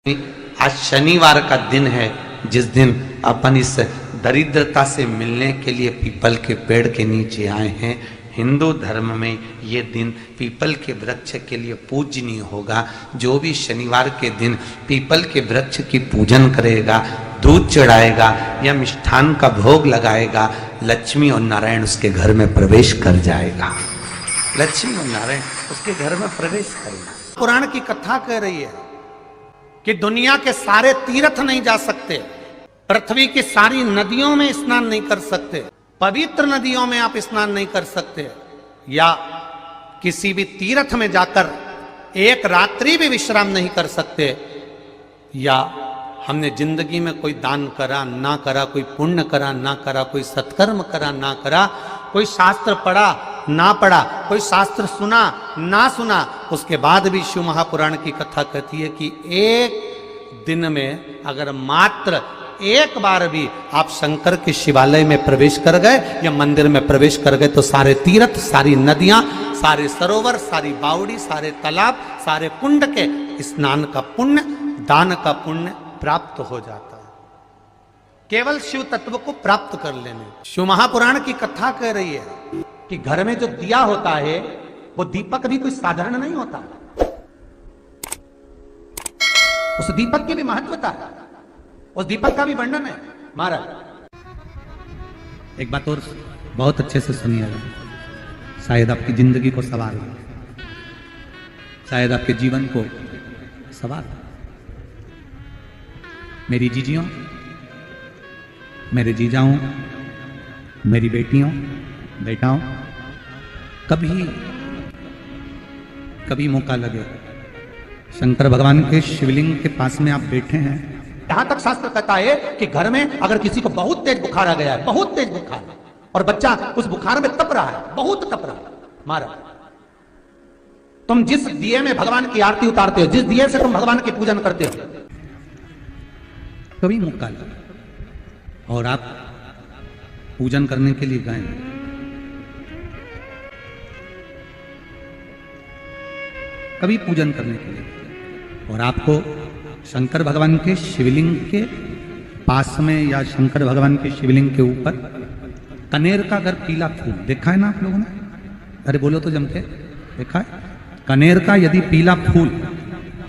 आज शनिवार का दिन है जिस दिन अपन इस दरिद्रता से मिलने के लिए पीपल के पेड़ के नीचे आए हैं। हिंदू धर्म में ये दिन पीपल के वृक्ष के लिए पूजनीय होगा। जो भी शनिवार के दिन पीपल के वृक्ष की पूजन करेगा, दूध चढ़ाएगा या मिष्ठान का भोग लगाएगा, लक्ष्मी और नारायण उसके घर में प्रवेश कर जाएगा। लक्ष्मी और नारायण उसके घर में प्रवेश करेगा। पुराण की कथा कह रही है कि दुनिया के सारे तीर्थ नहीं जा सकते, पृथ्वी की सारी नदियों में स्नान नहीं कर सकते, पवित्र नदियों में आप स्नान नहीं कर सकते, या किसी भी तीर्थ में जाकर एक रात्रि भी विश्राम नहीं कर सकते, या हमने जिंदगी में कोई दान करा ना करा, कोई पुण्य करा ना करा, कोई सत्कर्म करा ना करा, कोई शास्त्र पढ़ा ना पढ़ा, कोई शास्त्र सुना ना सुना, उसके बाद भी शिव महापुराण की कथा कहती है कि एक दिन में अगर मात्र एक बार भी आप शंकर के शिवालय में प्रवेश कर गए या मंदिर में प्रवेश कर गए तो सारे तीर्थ, सारी नदियां, सारे सरोवर, सारी बावड़ी, सारे तालाब, सारे कुंड के स्नान का पुण्य, दान का पुण्य प्राप्त हो जाता है, केवल शिव तत्व को प्राप्त कर लेने। शिव महापुराण की कथा कह रही है कि घर में जो दिया होता है वो दीपक भी कोई साधारण नहीं होता, उस दीपक की भी महत्वता है, उस दीपक का भी वर्णन है। महाराज एक बात और बहुत अच्छे से सुनिएगा, शायद आपकी जिंदगी को सवार हो, शायद आपके जीवन को सवार हो। मेरी जीजियों, मेरे जीजाओं, मेरी बेटियों, बेटाओं, कभी मौका लगे शंकर भगवान के शिवलिंग के पास में आप बैठे हैं। यहां तक शास्त्र कहता है कि घर में अगर किसी को बहुत तेज बुखार आ गया है, बहुत तेज बुखार, और बच्चा उस बुखार में तप रहा है, बहुत तप रहा है, महाराज तुम जिस दिए में भगवान की आरती उतारते हो, जिस दिए से तुम भगवान की पूजन करते हो, कभी मौका लगा और आप पूजन करने के लिए गए, कभी पूजन करने के लिए, और आपको शंकर भगवान के शिवलिंग के पास में या शंकर भगवान के शिवलिंग के ऊपर कनेर का अगर पीला फूल देखा है ना आप लोगों ने, अरे बोलो तो जम के, देखा है? कनेर का यदि पीला फूल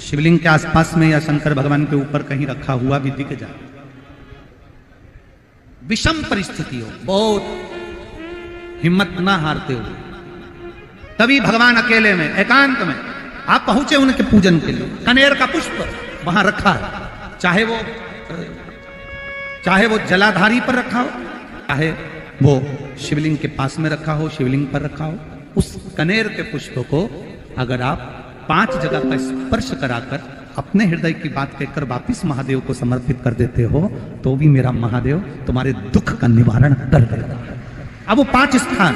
शिवलिंग के आसपास में या शंकर भगवान के ऊपर कहीं रखा हुआ भी दिख जाए, विषम परिस्थिति हो, बहुत हिम्मत ना हारते हो, तभी भगवान अकेले में एकांत में आप पहुंचे उनके पूजन के लिए, कनेर का पुष्प वहां रखा है, चाहे वो जलाधारी पर रखा हो, चाहे वो शिवलिंग के पास में रखा हो, शिवलिंग पर रखा हो, उस कनेर के पुष्प को अगर आप 5 जगह का स्पर्श कराकर अपने हृदय की बात कहकर वापिस महादेव को समर्पित कर देते हो तो भी मेरा महादेव तुम्हारे दुख का निवारण कर देता है। अब वो 5 स्थान,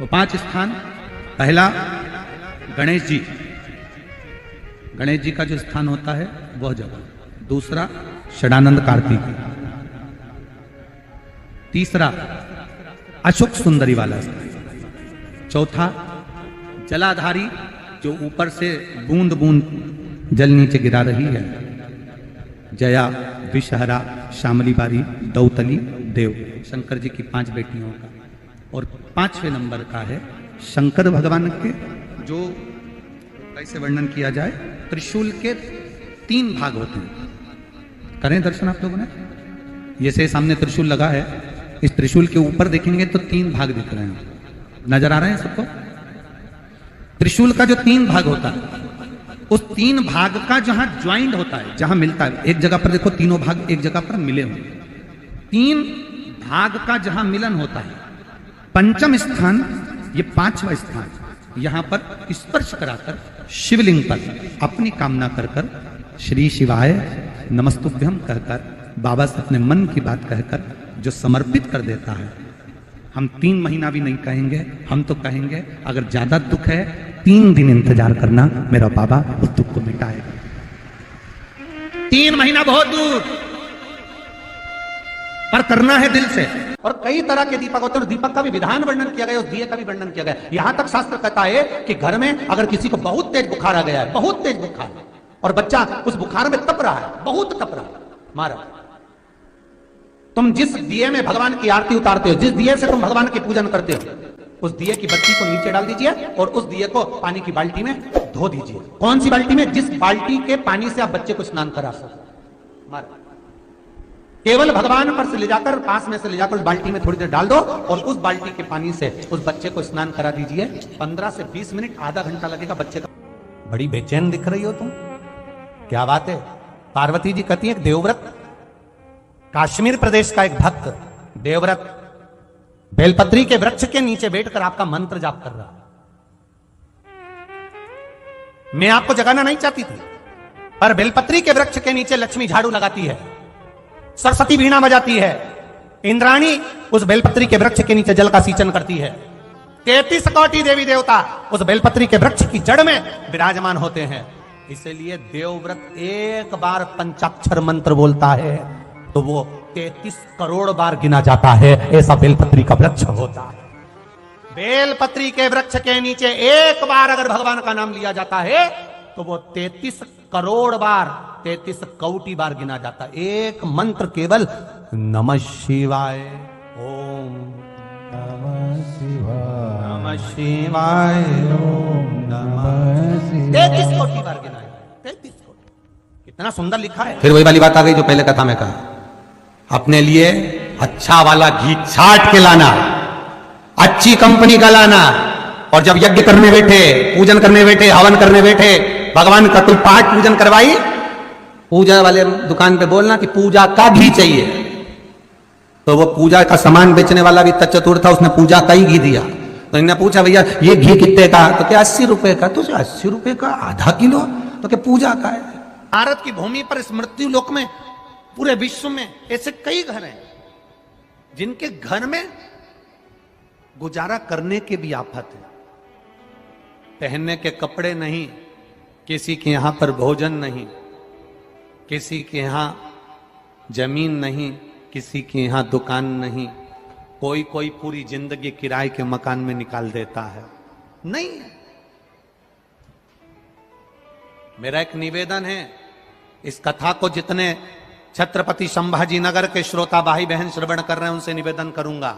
वो 5 स्थान, पहला गणेश जी, गणेश जी का जो स्थान होता है वह जगह, दूसरा षडानंद कार्तिक, तीसरा अशोक सुंदरी वाला स्थान, चौथा जलाधारी जो ऊपर से बूंद बूंद जल नीचे गिरा रही है, जया, विषहरा, शामली बारी, दौतली, देव, शंकर जी की 5 बेटियों का, और 5वें नंबर का है शंकर भगवान के, जो कैसे वर्णन किया जाए, त्रिशूल के 3 भाग होते हैं। करें दर्शन आप लोगों ने, ये से सामने त्रिशूल लगा है, इस त्रिशूल के ऊपर देखेंगे तो 3 भाग दिख रहे हैं, नजर आ रहे हैं सबको? त्रिशूल का जो 3 भाग होता है, उस 3 भाग का जहां ज्वाइंट होता है, जहां मिलता है, एक जगह पर देखो तीनों भाग एक जगह पर मिले हुए, 3 भाग का जहां मिलन होता है, 5वां स्थान, ये 5वां स्थान, यहां पर स्पर्श कराकर शिवलिंग पर अपनी कामना कर कर श्री शिवाय नमस्तुभ्यम कहकर बाबा से अपने मन की बात कहकर जो समर्पित कर देता है, हम 3 महीना भी नहीं कहेंगे, हम तो कहेंगे अगर ज्यादा दुख है 3 दिन इंतजार करना, मेरा बाबा उस दुख को मिटाएगा। 3 महीना बहुत दूर, पर करना है दिल से। और कई तरह के दीपक होते हैं, और दीपक का भी विधान वर्णन किया गया, उस दिए का भी वर्णन किया गया। यहां तक शास्त्र कहता है कि घर में अगर किसी को बहुत तेज बुखार आ गया है, बहुत तेज बुखार, और बच्चा उस बुखार में तप रहा है, बहुत तप रहा है, मारा, तुम जिस दिए में भगवान की आरती उतारते हो, जिस दिए से तुम भगवान की पूजन करते हो, उस दिए की बत्ती को नीचे डाल दीजिए और उस दिए को पानी की बाल्टी में धो दीजिए। कौन सी बाल्टी में? जिस बाल्टी के पानी से आप बच्चे को स्नान करा सको। मारा, केवल भगवान पर से ले जाकर, पास में से ले जाकर उस बाल्टी में थोड़ी देर डाल दो और उस बाल्टी के पानी से उस बच्चे को स्नान करा दीजिए। 15 से 20 मिनट, आधा घंटा लगेगा बच्चे का। बड़ी बेचैन दिख रही हो तुम, क्या बात है? पार्वती जी कहती है, देवव्रत, कश्मीर प्रदेश का एक भक्त देवव्रत बेलपत्री के वृक्ष के नीचे बैठकर आपका मंत्र जाप कर रहा। मैं आपको जगाना नहीं चाहती थी, पर बेलपत्री के वृक्ष के नीचे लक्ष्मी झाड़ू लगाती है, सरस्वती वीणा बजाती है, इंद्राणी उस बेलपत्री के वृक्ष के नीचे जल का सिंचन करती है, 33 कोटि देवी देवता उस बेलपत्री के वृक्ष की जड़ में विराजमान होते हैं। इसलिए देवव्रत एक बार पंचाक्षर मंत्र बोलता है तो वो 33 करोड़ बार गिना जाता है, ऐसा बेलपत्री का वृक्ष होता है। बेलपत्री के वृक्ष के नीचे एक बार अगर भगवान का नाम लिया जाता है तो वो 33 करोड़ बार, 33 कोटि बार गिना जाता है। एक मंत्र केवल नमः शिवाय, ओम नमः शिवाय, नमः शिवाय, ओम नमः शिवाय, 33 कोटि बार गिना है, 33 कोटि। कितना सुंदर लिखा है। फिर वही वाली बात आ गई जो पहले कथा में कहा, अपने लिए अच्छा वाला घी छाट के लाना, अच्छी कंपनी का लाना, और जब यज्ञ करने बैठे, पूजन करने बैठे, हवन करने बैठे, भगवान का कोई पाठ पूजन करवाई, पूजा वाले दुकान पे बोलना कि पूजा का घी चाहिए। तो वो पूजा का सामान बेचने वाला भी चतुर था, उसने पूजा का ही घी दिया। तो इन्होंने पूछा, भैया ये घी कितने का? तो क्या 80 रुपए का? तो 80 रुपए का आधा किलो? तो क्या पूजा का है? भारत की भूमि पर इस मृत्यु लोक में, पूरे विश्व में ऐसे कई घर हैं जिनके घर में गुजारा करने के भी आफत है। पहनने के कपड़े नहीं, किसी के यहां पर भोजन नहीं, किसी के यहां जमीन नहीं, किसी के यहां दुकान नहीं, कोई कोई पूरी जिंदगी किराए के मकान में निकाल देता है। नहीं, मेरा एक निवेदन है, इस कथा को जितने छत्रपति संभाजी नगर के श्रोता भाई बहन श्रवण कर रहे हैं उनसे निवेदन करूंगा,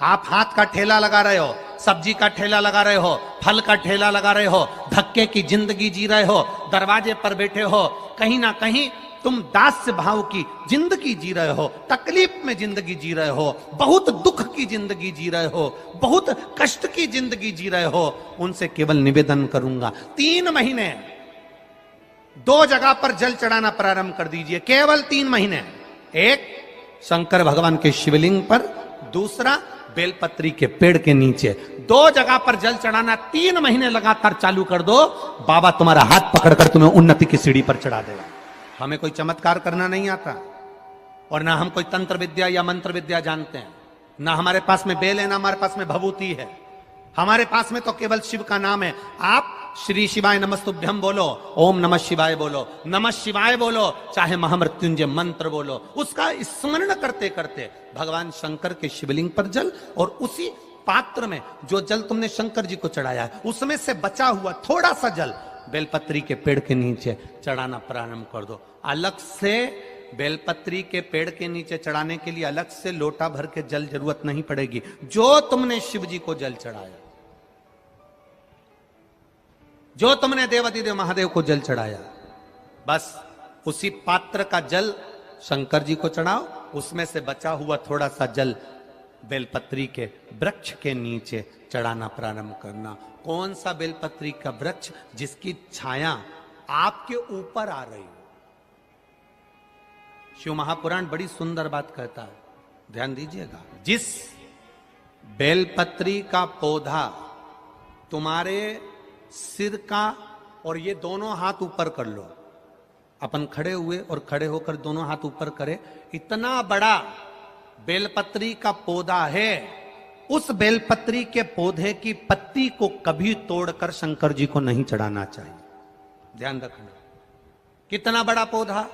आप हाथ का ठेला लगा रहे हो, सब्जी का ठेला लगा रहे हो, फल का ठेला लगा रहे हो, धक्के की जिंदगी जी रहे हो, दरवाजे पर बैठे हो, कहीं ना कहीं तुम दास्य भाव की जिंदगी जी रहे हो, तकलीफ में जिंदगी जी रहे हो, बहुत दुख की जिंदगी जी रहे हो, बहुत कष्ट की जिंदगी जी रहे हो, उनसे केवल निवेदन करूंगा, 3 महीने 2 जगह पर जल चढ़ाना प्रारंभ कर दीजिए, केवल 3 महीने। एक शंकर भगवान के शिवलिंग पर, दूसरा बेलपत्री के पेड़ के नीचे, 2 जगह पर जल चढ़ाना 3 महीने लगातार चालू कर दो, बाबा तुम्हारा हाथ पकड़कर तुम्हें उन्नति की सीढ़ी पर चढ़ा देगा। हमें कोई चमत्कार करना नहीं आता, और ना हम कोई तंत्र विद्या या मंत्र विद्या जानते हैं, ना हमारे पास में बेल है, ना हमारे पास में भभूति है, हमारे पास में तो केवल शिव का नाम है। आप श्री शिवाय नमस्तुभ्यम बोलो, ओम नमः शिवाय बोलो, नमः शिवाय बोलो, चाहे महामृत्युंजय मंत्र बोलो, उसका स्मरण करते करते भगवान शंकर के शिवलिंग पर जल, और उसी पात्र में जो जल तुमने शंकर जी को चढ़ाया है उसमें से बचा हुआ थोड़ा सा जल बेलपत्री के पेड़ के नीचे चढ़ाना प्रारंभ कर दो। अलग से बेलपत्री के पेड़ के नीचे चढ़ाने के लिए अलग से लोटा भर के जल जरूरत नहीं पड़ेगी। जो तुमने शिव जी को जल चढ़ाया, जो तुमने देवाधिदेव महादेव को जल चढ़ाया, बस उसी पात्र का जल शंकर जी को चढ़ाओ, उसमें से बचा हुआ थोड़ा सा जल बेलपत्री के वृक्ष के नीचे चढ़ाना प्रारंभ करना। कौन सा बेलपत्री का वृक्ष? जिसकी छाया आपके ऊपर आ रही हो। शिव महापुराण बड़ी सुंदर बात कहता है, ध्यान दीजिएगा। जिस बेलपत्री का पौधा तुम्हारे सिर का, और ये दोनों हाथ ऊपर कर लो, अपन खड़े हुए और खड़े होकर दोनों हाथ ऊपर करे, इतना बड़ा बेलपत्री का पौधा है, उस बेलपत्री के पौधे की पत्ती को कभी तोड़कर शंकर जी को नहीं चढ़ाना चाहिए। ध्यान रखना, कितना बड़ा पौधा।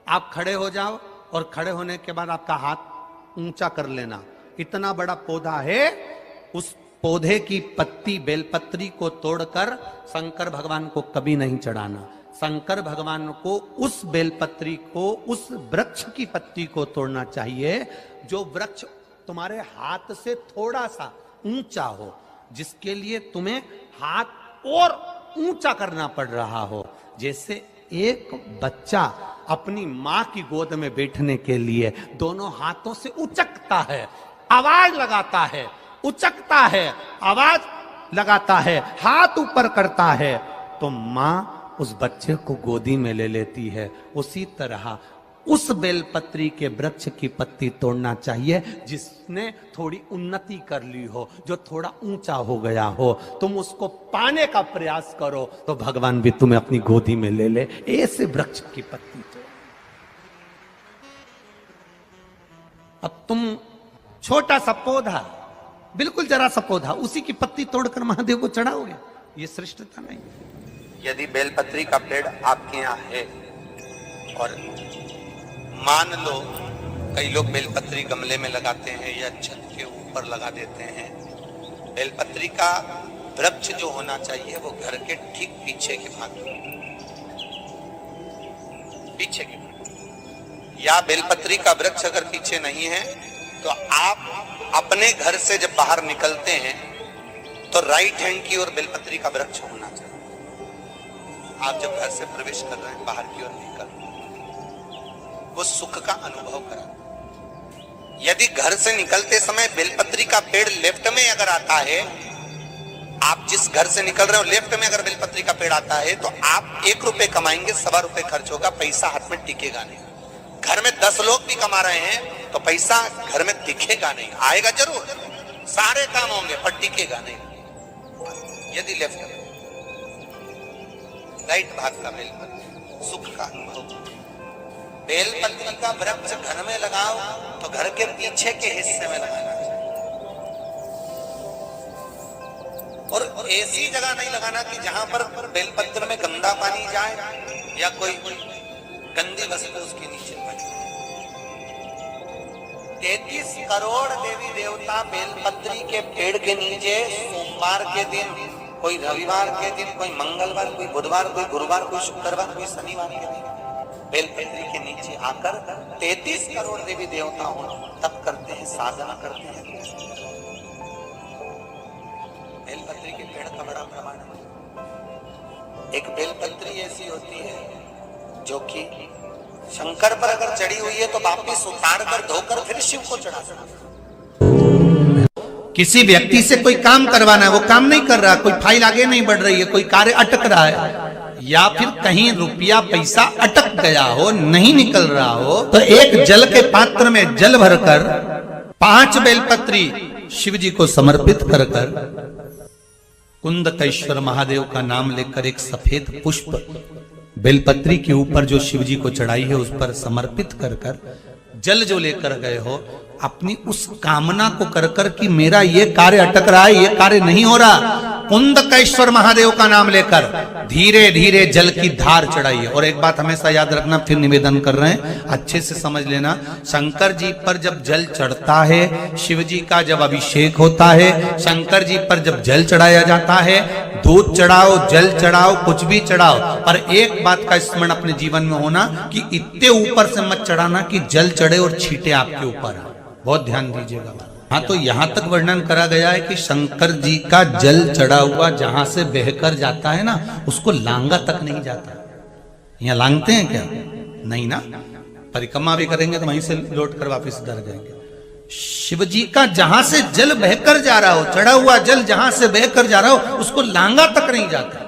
आप खड़े हो जाओ और खड़े होने के बाद आपका हाथ ऊंचा कर लेना। इतना बड़ा पौधा है, उस पौधे की पत्ती बेलपत्री को तोड़कर शंकर भगवान को कभी नहीं चढ़ाना। शंकर भगवान को उस बेलपत्री को, उस वृक्ष की पत्ती को तोड़ना चाहिए जो वृक्ष तुम्हारे हाथ से थोड़ा सा ऊंचा हो, जिसके लिए तुम्हें हाथ और ऊंचा करना पड़ रहा हो। जैसे एक बच्चा अपनी मां की गोद में बैठने के लिए दोनों हाथों से उचकता है, आवाज लगाता है, उचकता है, आवाज लगाता है, हाथ ऊपर करता है, तो मां उस बच्चे को गोदी में ले लेती है। उसी तरह उस बेलपत्री के वृक्ष की पत्ती तोड़ना चाहिए जिसने थोड़ी उन्नति कर ली हो, जो थोड़ा ऊंचा हो गया हो। तुम उसको पाने का प्रयास करो तो भगवान भी तुम्हें अपनी गोदी में ले ले। ऐसे वृक्ष की पत्ती तोड़। अब तुम छोटा सा पौधा, बिल्कुल जरा सा पौधा, उसी की पत्ती तोड़कर महादेव को चढ़ाओगे, ये श्रेष्ठता नहीं। यदि बेलपत्री का पेड़ आपके यहाँ है और मान लो कई लोग बेलपत्री गमले में लगाते हैं या छत के ऊपर लगा देते हैं, बेलपत्री का वृक्ष जो होना चाहिए वो घर के ठीक पीछे के भाग में, पीछे के भाग। या बेलपत्री का वृक्ष अगर पीछे नहीं है तो आप अपने घर से जब बाहर निकलते हैं तो राइट हैंड की ओर बेलपत्री का वृक्ष होना चाहिए। आप जब घर से प्रवेश कर रहे हैं, बाहर की ओर निकल, वो सुख का अनुभव करा। यदि घर से निकलते समय बेलपत्री का पेड़ लेफ्ट में अगर आता है, आप जिस घर से निकल रहे हो लेफ्ट में अगर बेलपत्री का पेड़ आता है तो आप 1 रुपए कमाएंगे, 1.25 रुपए खर्च होगा, पैसा हाथ में टिकेगा नहीं। घर में 10 लोग भी कमा रहे हैं तो पैसा घर में दिखेगा नहीं, आएगा जरूर, सारे काम होंगे पर टिकेगा नहीं। यदि लेफ्ट में, राइट भाग का बेलपत्री सुख का अनुभव। बेलपत्री का वृक्ष घर में लगाओ तो घर के पीछे के हिस्से में लगाना चाहिए, और ऐसी जगह नहीं लगाना कि जहां पर बेलपत्र में गंदा पानी जाए या कोई गंदी वस्तु उसके नीचे पड़े। 33 करोड़ देवी देवता बेलपत्री के पेड़ के नीचे सोमवार के दिन, कोई रविवार के दिन, कोई मंगलवार, कोई बुधवार, कोई गुरुवार, कोई शुक्रवार, कोई शनिवार के दिन बेलपत्री के नीचे आकर 33 करोड़ देवी देवता हो तप करते हैं, साधना करते हैं। बेलपत्री के पेड़ का बड़ा प्रमाण है। एक बेलपत्री ऐसी होती है जो कि शंकर पर अगर चढ़ी हुई है तो वापिस उतार कर धोकर फिर शिव को चढ़ा सकते। किसी व्यक्ति से कोई काम करवाना है, वो काम नहीं कर रहा, कोई फाइल आगे नहीं बढ़ रही है, कोई कार्य अटक रहा है, या फिर कहीं रुपया पैसा अटक गया हो, नहीं निकल रहा हो, तो एक जल के पात्र में जल भरकर 5 बेलपत्री शिव जी को समर्पित कर कुंदकेश्वर महादेव का नाम लेकर एक सफेद पुष्प बेलपत्री के ऊपर जो शिव जी को चढ़ाई है उस पर समर्पित कर जल जो लेकर गए हो, अपनी उस कामना को कर कि मेरा ये कार्य अटक रहा है, ये कार्य नहीं हो रहा, कुंदकेश्वर महादेव का नाम लेकर धीरे धीरे जल की धार चढ़ाइए। और एक बात हमेशा याद रखना, फिर निवेदन कर रहे हैं, अच्छे से समझ लेना, शंकर जी पर जब जल चढ़ता है, शिव जी का जब अभिषेक होता है, शंकर जी पर जब जल चढ़ाया जाता है, दूध चढ़ाओ, जल चढ़ाओ, कुछ भी चढ़ाओ, पर एक बात का स्मरण अपने जीवन में होना कि इतने ऊपर से मत चढ़ाना कि जल चढ़े और छींटे आपके ऊपर। बहुत ध्यान दीजिएगा। हाँ, तो यहां तक वर्णन करा गया है कि शंकर जी का जल चढ़ा हुआ जहां से बहकर जाता है ना, उसको लांगा तक नहीं जाता। यहाँ लांगते हैं क्या? नहीं ना, परिक्रमा भी करेंगे तो वहीं से लौट कर वापिस उधर जाएंगे। शिव जी का जहां से जल बहकर जा रहा हो, चढ़ा हुआ जल जहां से बहकर जा रहा हो, उसको लांगा तक नहीं जाता।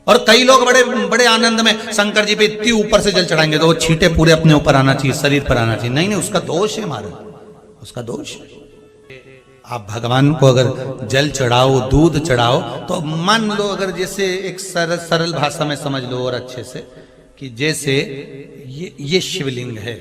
और कई लोग बड़े बड़े आनंद में शंकर जी पे इतनी ऊपर से जल चढ़ाएंगे तो वो छींटे पूरे अपने ऊपर आना चाहिए, शरीर पर आना चाहिए। नहीं नहीं, उसका दोष है महाराज, उसका दोष है। आप भगवान को अगर जल चढ़ाओ, दूध चढ़ाओ, तो मान लो अगर जैसे एक सरल भाषा में समझ लो और अच्छे से, कि जैसे ये शिवलिंग है,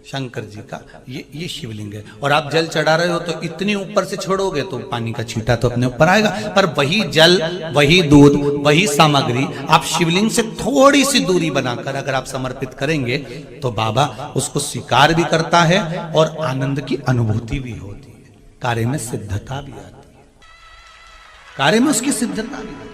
शंकर जी का ये शिवलिंग है। और आप जल चढ़ा रहे हो तो इतनी ऊपर से छोड़ोगे तो पानी का छींटा तो अपने ऊपर आएगा, पर वही जल, वही दूध, वही सामग्री आप शिवलिंग से थोड़ी सी दूरी बनाकर अगर आप समर्पित करेंगे तो बाबा उसको स्वीकार भी करता है और आनंद की अनुभूति भी होती है, कार्य में सिद्धता भी आती है, कार्य में उसकी सिद्धता भी।